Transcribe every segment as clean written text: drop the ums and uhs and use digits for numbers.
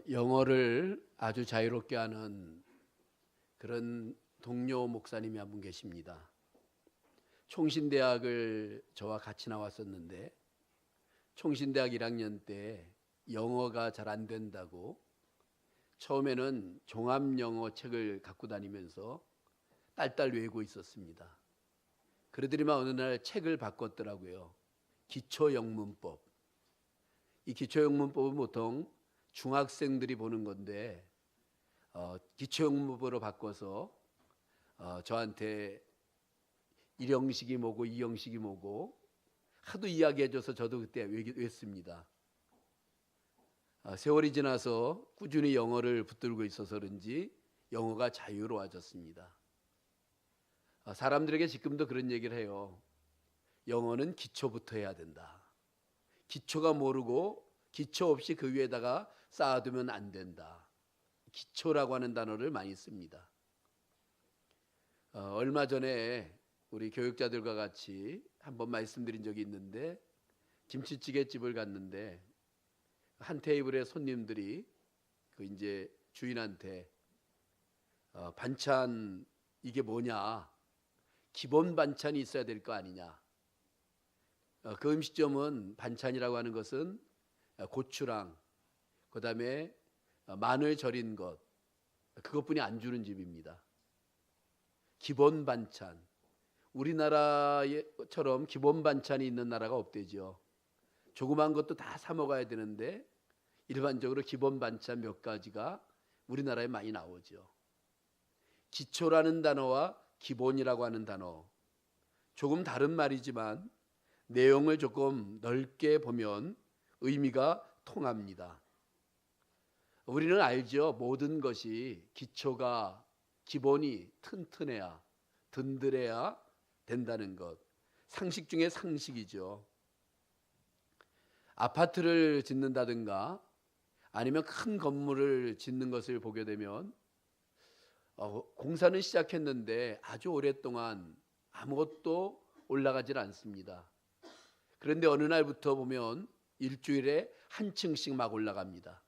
영어를 아주 자유롭게 하는 그런 동료 목사님이 한 분 계십니다. 총신대학을 저와 같이 나왔었는데 총신대학 1학년 때 영어가 잘 안 된다고 처음에는 종합영어 책을 갖고 다니면서 딸딸 외우고 있었습니다. 그러더니만 어느 날 책을 바꿨더라고요. 기초영문법. 이 기초영문법은 보통 중학생들이 보는 건데 기초영문법으로 바꿔서 저한테 1형식이 뭐고 2형식이 뭐고 하도 이야기해줘서 저도 그때 외웠습니다. 세월이 지나서 꾸준히 영어를 붙들고 있어서 그런지 영어가 자유로워졌습니다. 사람들에게 지금도 그런 얘기를 해요. 영어는 기초부터 해야 된다. 기초가 모르고 기초 없이 그 위에다가 쌓아두면 안 된다. 기초라고 하는 단어를 많이 씁니다. 얼마 전에 우리 교육자들과 같이 한번 말씀드린 적이 있는데 김치찌개 집을 갔는데 한 테이블에 손님들이 이제 주인한테 반찬 이게 뭐냐, 기본 반찬이 있어야 될 거 아니냐. 그 음식점은 반찬이라고 하는 것은 고추랑 그다음에 마늘 절인 것, 그것뿐이 안 주는 집입니다. 기본 반찬. 우리나라처럼 기본 반찬이 있는 나라가 없대죠. 조그만 것도 다 사 먹어야 되는데 일반적으로 기본 반찬 몇 가지가 우리나라에 많이 나오죠. 기초라는 단어와 기본이라고 하는 단어, 조금 다른 말이지만 내용을 조금 넓게 보면 의미가 통합니다. 우리는 알죠. 모든 것이 기초가, 기본이 튼튼해야, 든든해야 된다는 것. 상식 중에 상식이죠. 아파트를 짓는다든가 아니면 큰 건물을 짓는 것을 보게 되면 공사는 시작했는데 아주 오랫동안 아무것도 올라가질 않습니다. 그런데 어느 날부터 보면 일주일에 한 층씩 막 올라갑니다.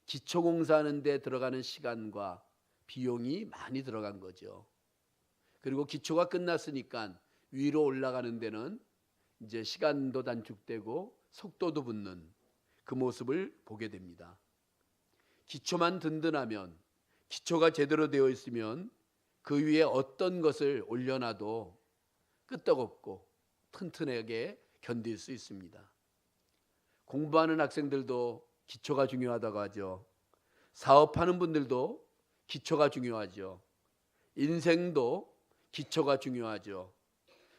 기초 공사하는 데 들어가는 시간과 비용이 많이 들어간 거죠. 그리고 기초가 끝났으니까 위로 올라가는 데는 이제 시간도 단축되고 속도도 붙는 그 모습을 보게 됩니다. 기초만 든든하면, 기초가 제대로 되어 있으면 그 위에 어떤 것을 올려놔도 끄떡없고 튼튼하게 견딜 수 있습니다. 공부하는 학생들도 기초가 중요하다고 하죠. 사업하는 분들도 기초가 중요하죠. 인생도 기초가 중요하죠.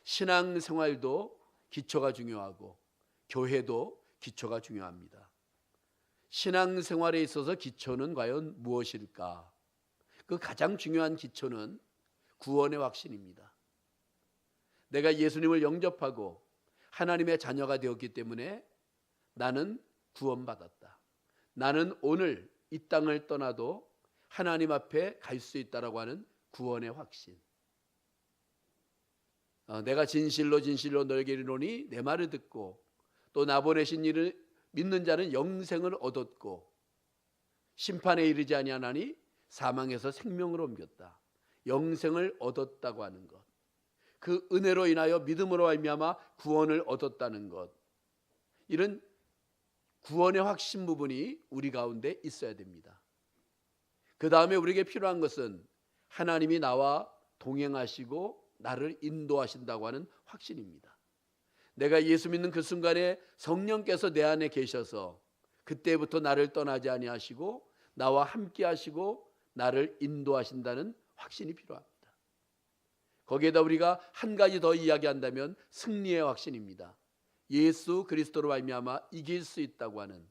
신앙생활도 기초가 중요하고 교회도 기초가 중요합니다. 신앙생활에 있어서 기초는 과연 무엇일까? 그 가장 중요한 기초는 구원의 확신입니다. 내가 예수님을 영접하고 하나님의 자녀가 되었기 때문에 나는 구원받았다. 나는 오늘 이 땅을 떠나도 하나님 앞에 갈 수 있다라고 하는 구원의 확신. 내가 진실로 진실로 너에게 이르노니 내 말을 듣고 또 나 보내신 이를 믿는 자는 영생을 얻었고 심판에 이르지 아니하나니 사망에서 생명으로 옮겼다. 영생을 얻었다고 하는 것. 그 은혜로 인하여 믿음으로 말미암아 구원을 얻었다는 것. 이런 구원의 확신 부분이 우리 가운데 있어야 됩니다. 그 다음에 우리에게 필요한 것은 하나님이 나와 동행하시고 나를 인도하신다고 하는 확신입니다. 내가 예수 믿는 그 순간에 성령께서 내 안에 계셔서 그때부터 나를 떠나지 아니하시고 나와 함께 하시고 나를 인도하신다는 확신이 필요합니다. 거기에다 우리가 한 가지 더 이야기한다면 승리의 확신입니다. 예수 그리스도로 말미암아 이길 수 있다고 하는,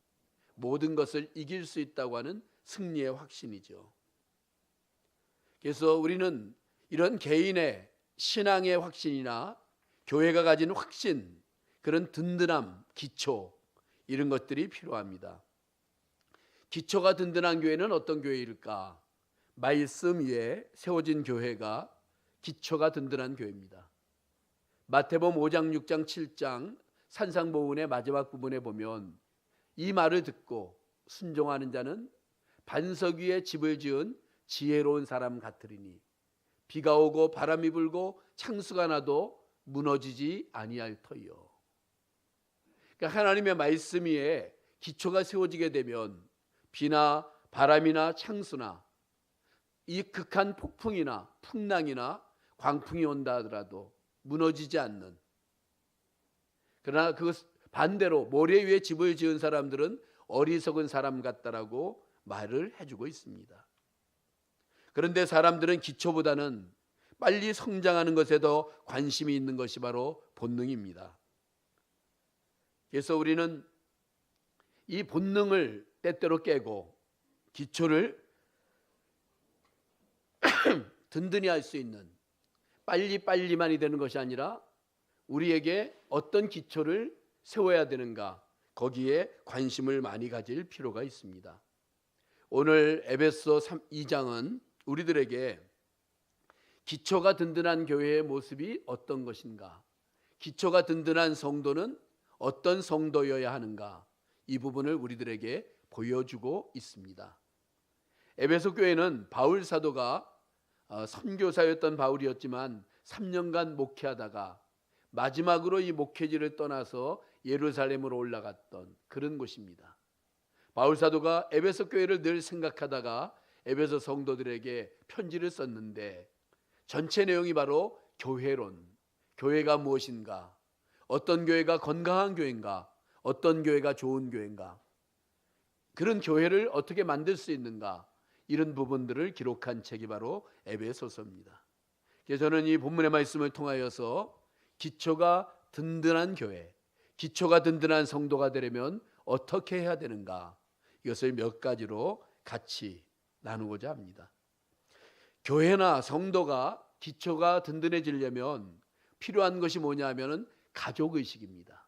모든 것을 이길 수 있다고 하는 승리의 확신이죠. 그래서 우리는 이런 개인의 신앙의 확신이나 교회가 가진 확신, 그런 든든함, 기초, 이런 것들이 필요합니다. 기초가 든든한 교회는 어떤 교회일까? 말씀 위에 세워진 교회가 기초가 든든한 교회입니다. 마태복음 5장, 6장, 7장 산상보훈의 마지막 부분에 보면 이 말을 듣고 순종하는 자는 반석 위에 집을 지은 지혜로운 사람 같으리니 비가 오고 바람이 불고 창수가 나도 무너지지 아니할 터이요. 그러니까 하나님의 말씀 위에 기초가 세워지게 되면 비나 바람이나 창수나 이 극한 폭풍이나 풍랑이나 광풍이 온다 하더라도 무너지지 않는, 그러나 그 반대로 모래 위에 집을 지은 사람들은 어리석은 사람 같다라고 말을 해주고 있습니다. 그런데 사람들은 기초보다는 빨리 성장하는 것에 더 관심이 있는 것이 바로 본능입니다. 그래서 우리는 이 본능을 때때로 깨고 기초를 든든히 할 수 있는, 빨리빨리만이 되는 것이 아니라 우리에게 어떤 기초를 세워야 되는가, 거기에 관심을 많이 가질 필요가 있습니다. 오늘 에베소 2장은 우리들에게 기초가 든든한 교회의 모습이 어떤 것인가, 기초가 든든한 성도는 어떤 성도여야 하는가, 이 부분을 우리들에게 보여주고 있습니다. 에베소 교회는 바울 사도가 선교사였던 바울이었지만 3년간 목회하다가 마지막으로 이 목회지를 떠나서 예루살렘으로 올라갔던 그런 곳입니다. 바울 사도가 에베소 교회를 늘 생각하다가 에베소 성도들에게 편지를 썼는데 전체 내용이 바로 교회론, 교회가 무엇인가, 어떤 교회가 건강한 교회인가, 어떤 교회가 좋은 교회인가, 그런 교회를 어떻게 만들 수 있는가, 이런 부분들을 기록한 책이 바로 에베소서입니다. 그래서 저는 이 본문의 말씀을 통하여서 기초가 든든한 교회, 기초가 든든한 성도가 되려면 어떻게 해야 되는가, 이것을 몇 가지로 같이 나누고자 합니다. 교회나 성도가 기초가 든든해지려면 필요한 것이 뭐냐 하면 가족의식입니다.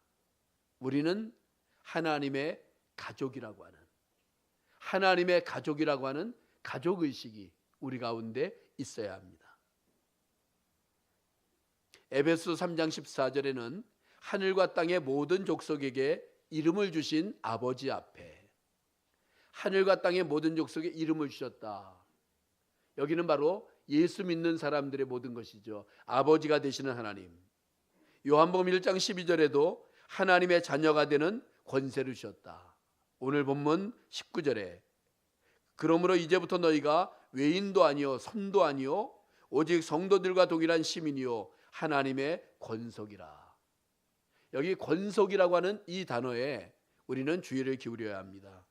우리는 하나님의 가족이라고 하는 가족의식이 우리 가운데 있어야 합니다. 에베소 3장 14절에는 하늘과 땅의 모든 족속에게 이름을 주신 아버지 앞에, 하늘과 땅의 모든 족속에 이름을 주셨다. 여기는 바로 예수 믿는 사람들의 모든 것이죠. 아버지가 되시는 하나님. 요한복음 1장 12절에도 하나님의 자녀가 되는 권세를 주셨다. 오늘 본문 19절에 그러므로 이제부터 너희가 외인도 아니요 선도 아니요 오직 성도들과 동일한 시민이요 하나님의 권속이라. 여기 권속이라고 하는 이 단어에 우리는 주의를 기울여야 합니다.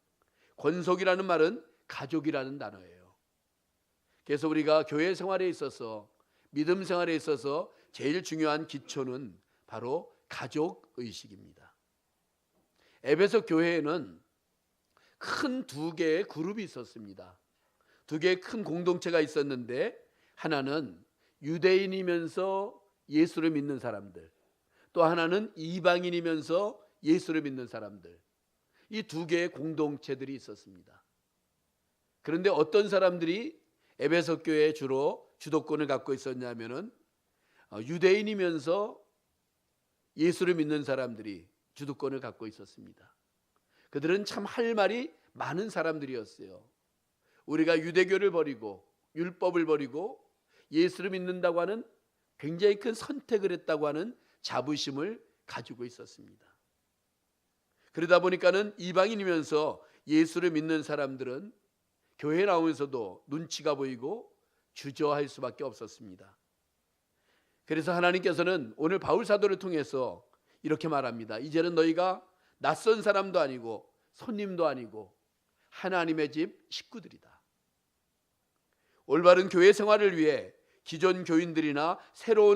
권속이라는 말은 가족이라는 단어예요. 그래서 우리가 교회 생활에 있어서, 믿음 생활에 있어서 제일 중요한 기초는 바로 가족의식입니다. 에베소 교회에는 큰 두 개의 그룹이 있었습니다. 두 개의 큰 공동체가 있었는데, 하나는 유대인이면서 예수를 믿는 사람들, 또 하나는 이방인이면서 예수를 믿는 사람들, 이 두 개의 공동체들이 있었습니다. 그런데 어떤 사람들이 에베소 교회에 주로 주도권을 갖고 있었냐면은 유대인이면서 예수를 믿는 사람들이 주도권을 갖고 있었습니다. 그들은 참 할 말이 많은 사람들이었어요. 우리가 유대교를 버리고 율법을 버리고 예수를 믿는다고 하는 굉장히 큰 선택을 했다고 하는 자부심을 가지고 있었습니다. 그러다 보니까는 이방인이면서 예수를 믿는 사람들은 교회에 나오면서도 눈치가 보이고 주저할 수밖에 없었습니다. 그래서 하나님께서는 오늘 바울 사도를 통해서 이렇게 말합니다. 이제는 너희가 낯선 사람도 아니고 손님도 아니고 하나님의 집 식구들이다. 올바른 교회 생활을 위해 기존 교인들이나 새로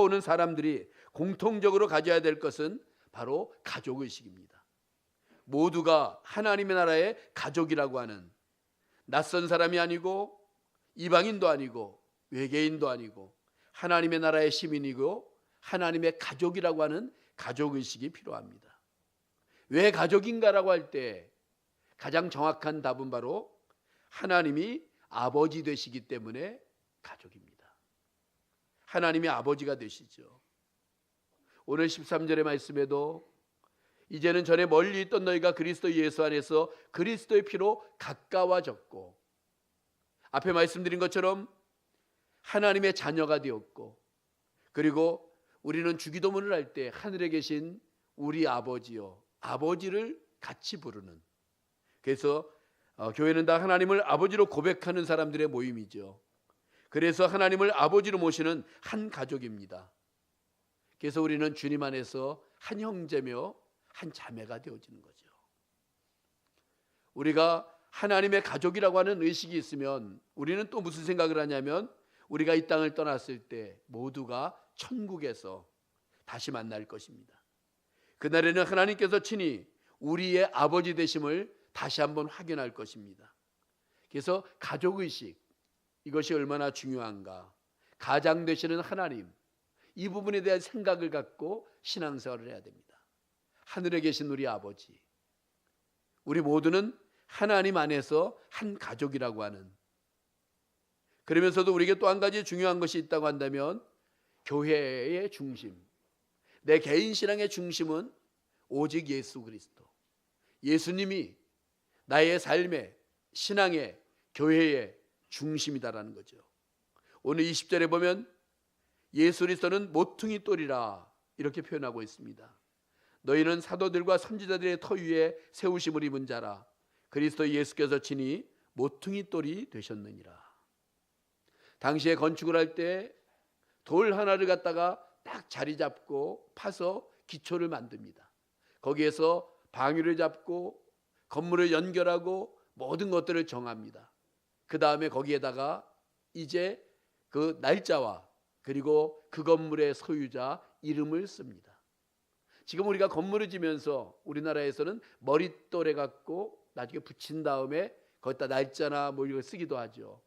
오는 사람들이 공통적으로 가져야 될 것은 바로 가족의식입니다. 모두가 하나님의 나라의 가족이라고 하는, 낯선 사람이 아니고 이방인도 아니고 외계인도 아니고 하나님의 나라의 시민이고 하나님의 가족이라고 하는 가족의식이 필요합니다. 왜 가족인가라고 할 때 가장 정확한 답은 바로 하나님이 아버지 되시기 때문에 가족입니다. 하나님이 아버지가 되시죠. 오늘 13절의 말씀에도 이제는 전에 멀리 있던 너희가 그리스도 예수 안에서 그리스도의 피로 가까워졌고, 앞에 말씀드린 것처럼 하나님의 자녀가 되었고, 그리고 우리는 주기도문을 할 때 하늘에 계신 우리 아버지요, 아버지를 같이 부르는, 그래서 교회는 다 하나님을 아버지로 고백하는 사람들의 모임이죠. 그래서 하나님을 아버지로 모시는 한 가족입니다. 그래서 우리는 주님 안에서 한 형제며 한 자매가 되어지는 거죠. 우리가 하나님의 가족이라고 하는 의식이 있으면 우리는 또 무슨 생각을 하냐면, 우리가 이 땅을 떠났을 때 모두가 천국에서 다시 만날 것입니다. 그날에는 하나님께서 친히 우리의 아버지 되심을 다시 한번 확인할 것입니다. 그래서 가족의식, 이것이 얼마나 중요한가, 가장 되시는 하나님, 이 부분에 대한 생각을 갖고 신앙생활을 해야 됩니다. 하늘에 계신 우리 아버지, 우리 모두는 하나님 안에서 한 가족이라고 하는, 그러면서도 우리에게 또 한 가지 중요한 것이 있다고 한다면, 교회의 중심, 내 개인 신앙의 중심은 오직 예수 그리스도, 예수님이 나의 삶의, 신앙의, 교회의 중심이다라는 거죠. 오늘 20절에 보면 예수 그리스도는 모퉁이 돌이라 이렇게 표현하고 있습니다. 너희는 사도들과 선지자들의 터 위에 세우심을 입은 자라. 그리스도 예수께서 친히 모퉁이 돌이 되셨느니라. 당시에 건축을 할 때 돌 하나를 갖다가 딱 자리 잡고 파서 기초를 만듭니다. 거기에서 방위를 잡고 건물을 연결하고 모든 것들을 정합니다. 그 다음에 거기에다가 이제 그 날짜와 그리고 그 건물의 소유자 이름을 씁니다. 지금 우리가 건물을 지면서 우리나라에서는 머릿돌에 갖고 나중에 붙인 다음에 거기다 날짜나 뭐 이걸 쓰기도 하죠.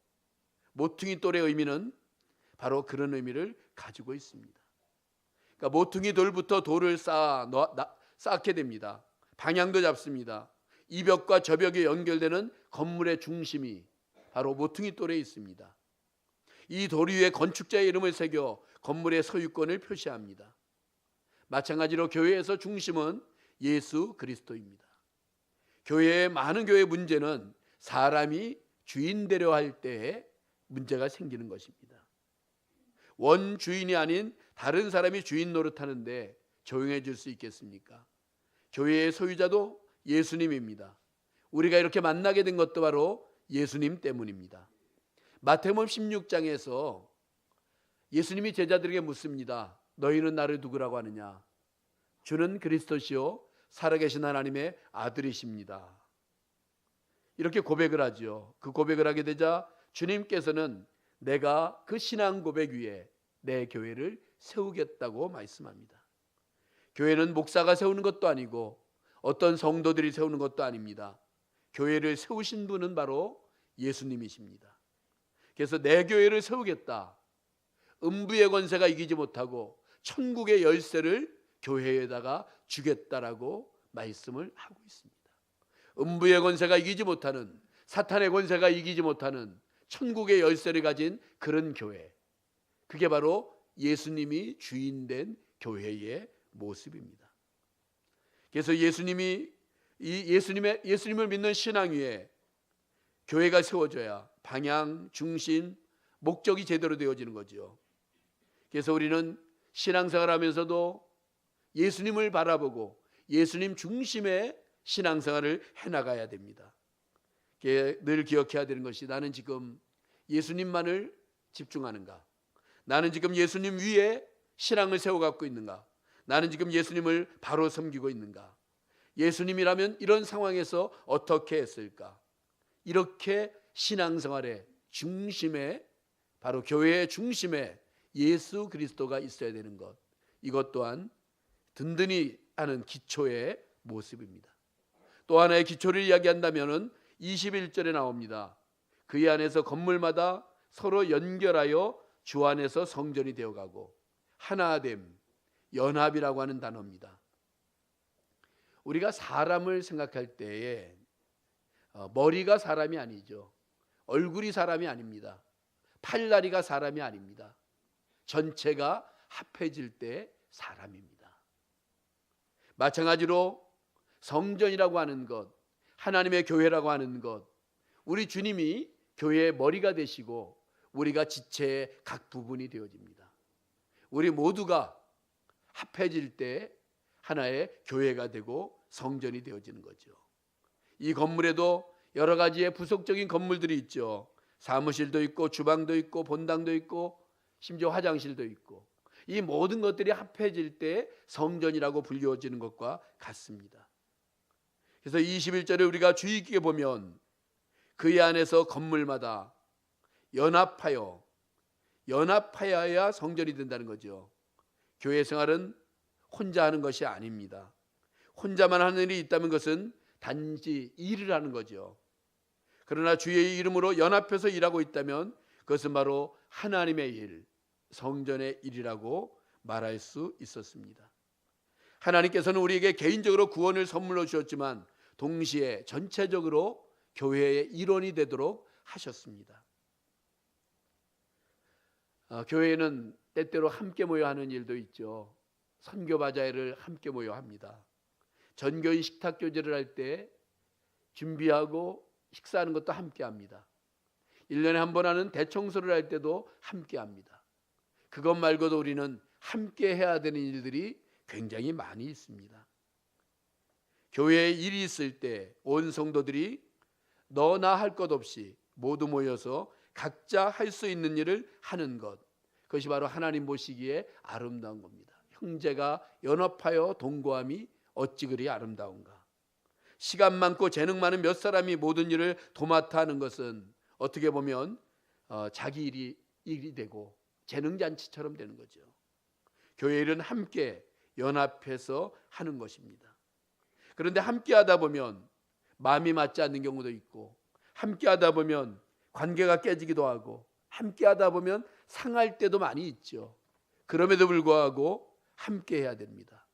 모퉁이 돌의 의미는 바로 그런 의미를 가지고 있습니다. 그러니까 모퉁이 돌부터 돌을 쌓게 됩니다. 방향도 잡습니다. 이 벽과 저 벽에 연결되는 건물의 중심이 바로 모퉁이 돌에 있습니다. 이 돌 위에 건축자의 이름을 새겨 건물의 소유권을 표시합니다. 마찬가지로 교회에서 중심은 예수 그리스도입니다. 교회의 많은 교회 문제는 사람이 주인 되려 할 때에 문제가 생기는 것입니다. 원 주인이 아닌 다른 사람이 주인 노릇하는데 조용해질 수 있겠습니까? 교회의 소유자도 예수님입니다. 우리가 이렇게 만나게 된 것도 바로 예수님 때문입니다. 마태복음 16장에서 예수님이 제자들에게 묻습니다. 너희는 나를 누구라고 하느냐? 주는 그리스도시요 살아계신 하나님의 아들이십니다. 이렇게 고백을 하죠. 그 고백을 하게 되자 주님께서는 내가 그 신앙 고백 위에 내 교회를 세우겠다고 말씀합니다. 교회는 목사가 세우는 것도 아니고 어떤 성도들이 세우는 것도 아닙니다. 교회를 세우신 분은 바로 예수님이십니다. 그래서 내 교회를 세우겠다. 음부의 권세가 이기지 못하고 천국의 열쇠를 교회에다가 주겠다라고 말씀을 하고 있습니다. 음부의 권세가 이기지 못하는, 사탄의 권세가 이기지 못하는 천국의 열쇠를 가진 그런 교회, 그게 바로 예수님이 주인된 교회의 모습입니다. 그래서 예수님을 믿는 신앙 위에 교회가 세워져야 방향, 중심, 목적이 제대로 되어지는 거죠. 그래서 우리는 신앙생활하면서도 예수님을 바라보고 예수님 중심의 신앙생활을 해나가야 됩니다. 늘 기억해야 되는 것이, 나는 지금 예수님만을 집중하는가? 나는 지금 예수님 위에 신앙을 세워갖고 있는가? 나는 지금 예수님을 바로 섬기고 있는가? 예수님이라면 이런 상황에서 어떻게 했을까? 이렇게 신앙생활의 중심에, 바로 교회의 중심에 예수 그리스도가 있어야 되는 것, 이것 또한 든든히 하는 기초의 모습입니다. 또 하나의 기초를 이야기한다면 21절에 나옵니다. 그의 안에서 건물마다 서로 연결하여 주 안에서 성전이 되어가고, 하나됨, 연합이라고 하는 단어입니다. 우리가 사람을 생각할 때에 머리가 사람이 아니죠. 얼굴이 사람이 아닙니다. 팔다리가 사람이 아닙니다. 전체가 합해질 때 사람입니다. 마찬가지로 성전이라고 하는 것, 하나님의 교회라고 하는 것, 우리 주님이 교회의 머리가 되시고 우리가 지체의 각 부분이 되어집니다. 우리 모두가 합해질 때 하나의 교회가 되고 성전이 되어지는 거죠. 이 건물에도 여러 가지의 부속적인 건물들이 있죠. 사무실도 있고 주방도 있고 본당도 있고 심지어 화장실도 있고, 이 모든 것들이 합해질 때 성전이라고 불리워지는 것과 같습니다. 그래서 21절에 우리가 주의 깊게 보면 그의 안에서 건물마다 연합하여야 성전이 된다는 거죠. 교회 생활은 혼자 하는 것이 아닙니다. 혼자만 하는 일이 있다면 그것은 단지 일을 하는 거죠. 그러나 주의 이름으로 연합해서 일하고 있다면 그것은 바로 하나님의 일, 성전의 일이라고 말할 수 있었습니다. 하나님께서는 우리에게 개인적으로 구원을 선물로 주셨지만 동시에 전체적으로 교회의 일원이 되도록 하셨습니다. 교회에는 때때로 함께 모여 하는 일도 있죠. 선교 바자회를 함께 모여 합니다. 전교인 식탁 교제를 할 때 준비하고 식사하는 것도 함께 합니다. 1년에 한 번 하는 대청소를 할 때도 함께 합니다. 그것 말고도 우리는 함께 해야 되는 일들이 굉장히 많이 있습니다. 교회에 일이 있을 때 온 성도들이 너나 할 것 없이 모두 모여서 각자 할 수 있는 일을 하는 것, 그것이 바로 하나님 보시기에 아름다운 겁니다. 형제가 연합하여 동거함이 어찌 그리 아름다운가. 시간 많고 재능 많은 몇 사람이 모든 일을 도맡아 하는 것은 어떻게 보면 자기 일이 되고 재능잔치처럼 되는 거죠. 교회 일은 함께 연합해서 하는 것입니다. 그런데 함께 하다 보면 마음이 맞지 않는 경우도 있고, 함께 하다 보면 관계가 깨지기도 하고, 함께 하다 보면 상할 때도 많이 있죠. 그럼에도 불구하고 함께 해야 됩니다.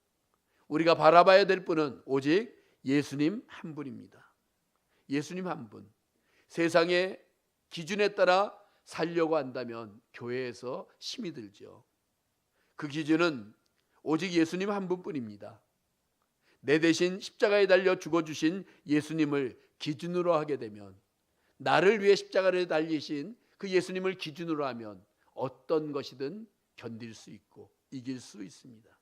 우리가 바라봐야 될 분은 오직 예수님 한 분입니다. 예수님 한 분. 세상의 기준에 따라 살려고 한다면 교회에서 힘이 들죠. 그 기준은 오직 예수님 한 분뿐입니다. 내 대신 십자가에 달려 죽어주신 예수님을 기준으로 하게 되면, 나를 위해 십자가를 달리신 그 예수님을 기준으로 하면 어떤 것이든 견딜 수 있고 이길 수 있습니다.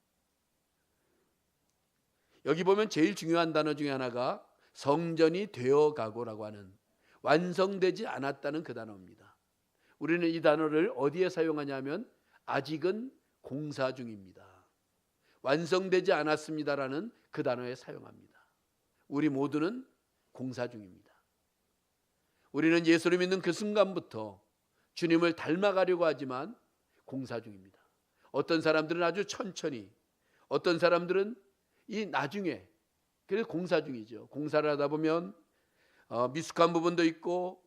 여기 보면 제일 중요한 단어 중에 하나가 성전이 되어가고라고 하는, 완성되지 않았다는 그 단어입니다. 우리는 이 단어를 어디에 사용하냐면 아직은 공사 중입니다. 완성되지 않았습니다라는 그 단어에 사용합니다. 우리 모두는 공사 중입니다. 우리는 예수를 믿는 그 순간부터 주님을 닮아가려고 하지만 공사 중입니다. 어떤 사람들은 아주 천천히, 어떤 사람들은 이 나중에, 그래서 공사 중이죠. 공사를 하다 보면 미숙한 부분도 있고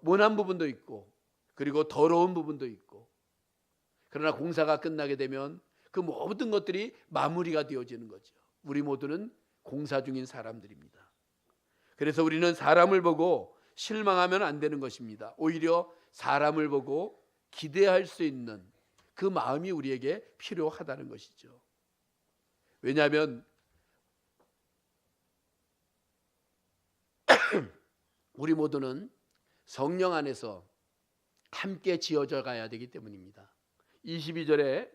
모난 부분도 있고 그리고 더러운 부분도 있고, 그러나 공사가 끝나게 되면 그 모든 것들이 마무리가 되어지는 거죠. 우리 모두는 공사 중인 사람들입니다. 그래서 우리는 사람을 보고 실망하면 안 되는 것입니다. 오히려 사람을 보고 기대할 수 있는 그 마음이 우리에게 필요하다는 것이죠. 왜냐하면 우리 모두는 성령 안에서 함께 지어져 가야 되기 때문입니다. 22절에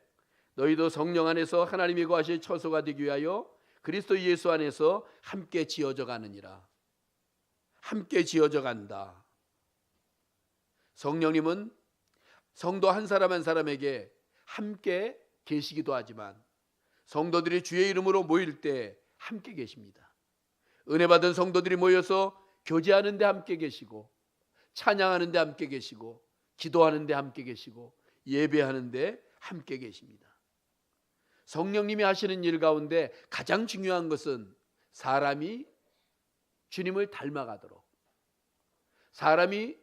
너희도 성령 안에서 하나님이 거하실 처소가 되기 위하여 그리스도 예수 안에서 함께 지어져 가느니라. 함께 지어져 간다. 성령님은 성도 한 사람 한 사람에게 함께 계시기도 하지만 성도들이 주의 이름으로 모일 때 함께 계십니다. 은혜 받은 성도들이 모여서 교제하는 데 함께 계시고, 찬양하는 데 함께 계시고, 기도하는 데 함께 계시고, 예배하는 데 함께 계십니다. 성령님이 하시는 일 가운데 가장 중요한 것은 사람이 주님을 닮아가도록, 사람이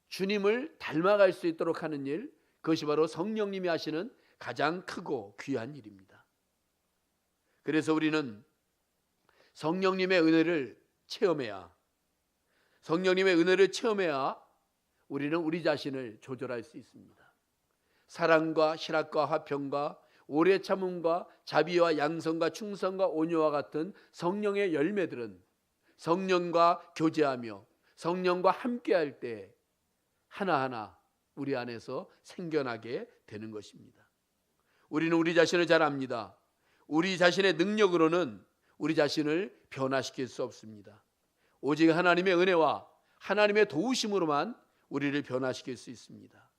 주님을 닮아갈 수 있도록 하는 일, 그것이 바로 성령님이 하시는 가장 크고 귀한 일입니다. 그래서 우리는 성령님의 은혜를 체험해야, 성령님의 은혜를 체험해야 우리는 우리 자신을 조절할 수 있습니다. 사랑과 희락과 화평과 오래 참음과 자비와 양선과 충성과 온유와 같은 성령의 열매들은 성령과 교제하며 성령과 함께할 때 하나하나 우리 안에서 생겨나게 되는 것입니다. 우리는 우리 자신을 잘 압니다. 우리 자신의 능력으로는 우리 자신을 변화시킬 수 없습니다. 오직 하나님의 은혜와 하나님의 도우심으로만 우리를 변화시킬 수 있습니다.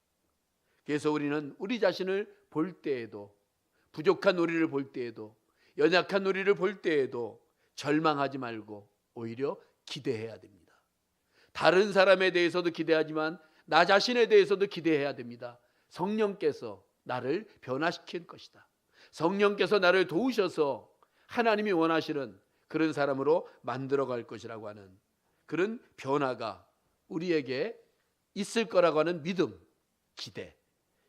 그래서 우리는 우리 자신을 볼 때에도, 부족한 우리를 볼 때에도, 연약한 우리를 볼 때에도 절망하지 말고 오히려 기대해야 됩니다. 다른 사람에 대해서도 기대하지만 나 자신에 대해서도 기대해야 됩니다. 성령께서 나를 변화시킬 것이다. 성령께서 나를 도우셔서 하나님이 원하시는 그런 사람으로 만들어갈 것이라고 하는 그런 변화가 우리에게 있을 거라고 하는 믿음, 기대,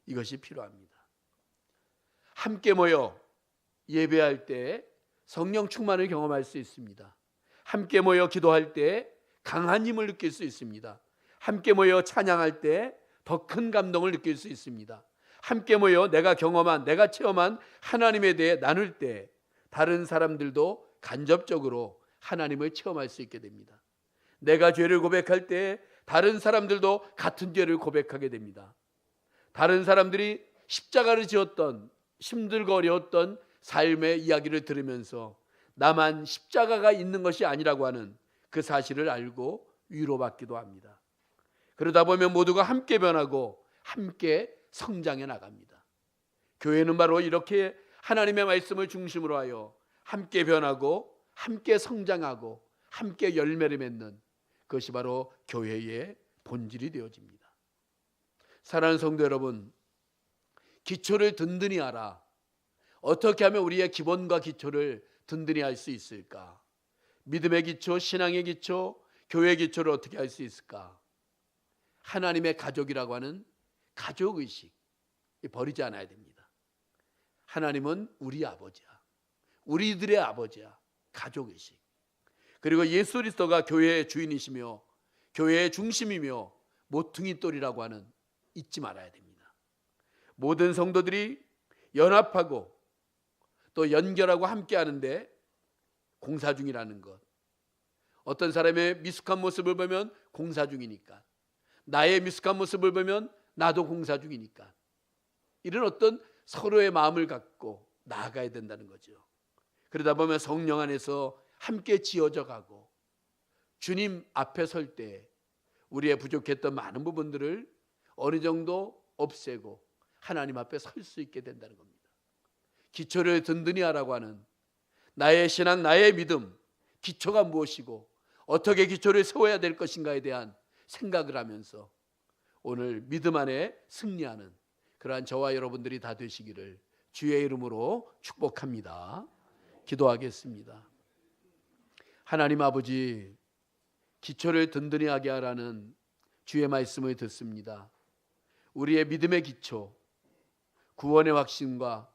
이것이 필요합니다. 함께 모여 예배할 때 성령 충만을 경험할 수 있습니다. 함께 모여 기도할 때 강한 힘을 느낄 수 있습니다. 함께 모여 찬양할 때 더 큰 감동을 느낄 수 있습니다. 함께 모여 내가 경험한, 내가 체험한 하나님에 대해 나눌 때 다른 사람들도 간접적으로 하나님을 체험할 수 있게 됩니다. 내가 죄를 고백할 때 다른 사람들도 같은 죄를 고백하게 됩니다. 다른 사람들이 십자가를 지었던, 힘들고 어려웠던 삶의 이야기를 들으면서 나만 십자가가 있는 것이 아니라고 하는 그 사실을 알고 위로받기도 합니다. 그러다 보면 모두가 함께 변하고 함께 성장해 나갑니다. 교회는 바로 이렇게 하나님의 말씀을 중심으로 하여 함께 변하고 함께 성장하고 함께 열매를 맺는 그것이 바로 교회의 본질이 되어집니다. 사랑하는 성도 여러분, 기초를 든든히 하라. 어떻게 하면 우리의 기본과 기초를 든든히 할 수 있을까? 믿음의 기초, 신앙의 기초, 교회의 기초를 어떻게 할 수 있을까? 하나님의 가족이라고 하는 가족의식 버리지 않아야 됩니다. 하나님은 우리 아버지야. 우리들의 아버지야. 가족의식. 그리고 예수 그리스도가 교회의 주인이시며 교회의 중심이며 모퉁이돌이라고 하는 잊지 말아야 됩니다. 모든 성도들이 연합하고 또 연결하고 함께 하는데 공사 중이라는 것. 어떤 사람의 미숙한 모습을 보면 공사 중이니까, 나의 미숙한 모습을 보면 나도 공사 중이니까, 이런 어떤 서로의 마음을 갖고 나아가야 된다는 거죠. 그러다 보면 성령 안에서 함께 지어져 가고 주님 앞에 설 때 우리의 부족했던 많은 부분들을 어느 정도 없애고 하나님 앞에 설 수 있게 된다는 겁니다. 기초를 든든히 하라고 하는 나의 신앙, 나의 믿음, 기초가 무엇이고 어떻게 기초를 세워야 될 것인가에 대한 생각을 하면서 오늘 믿음 안에 승리하는 그러한 저와 여러분들이 다 되시기를 주의 이름으로 축복합니다. 기도하겠습니다. 하나님 아버지, 기초를 든든히 하게 하라는 주의 말씀을 듣습니다. 우리의 믿음의 기초, 구원의 확신과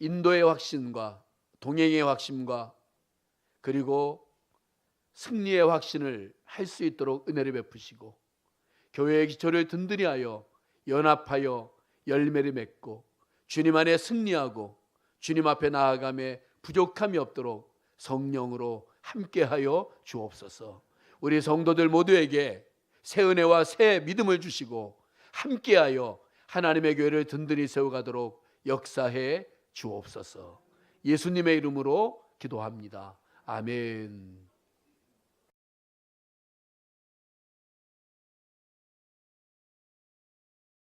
인도의 확신과 동행의 확신과 그리고 승리의 확신을 할 수 있도록 은혜를 베푸시고 교회의 기초를 든든히 하여 연합하여 열매를 맺고 주님 안에 승리하고 주님 앞에 나아감에 부족함이 없도록 성령으로 함께하여 주옵소서. 우리 성도들 모두에게 새 은혜와 새 믿음을 주시고 함께하여 하나님의 교회를 든든히 세워가도록 역사해 주옵소서. 예수님의 이름으로 기도합니다. 아멘.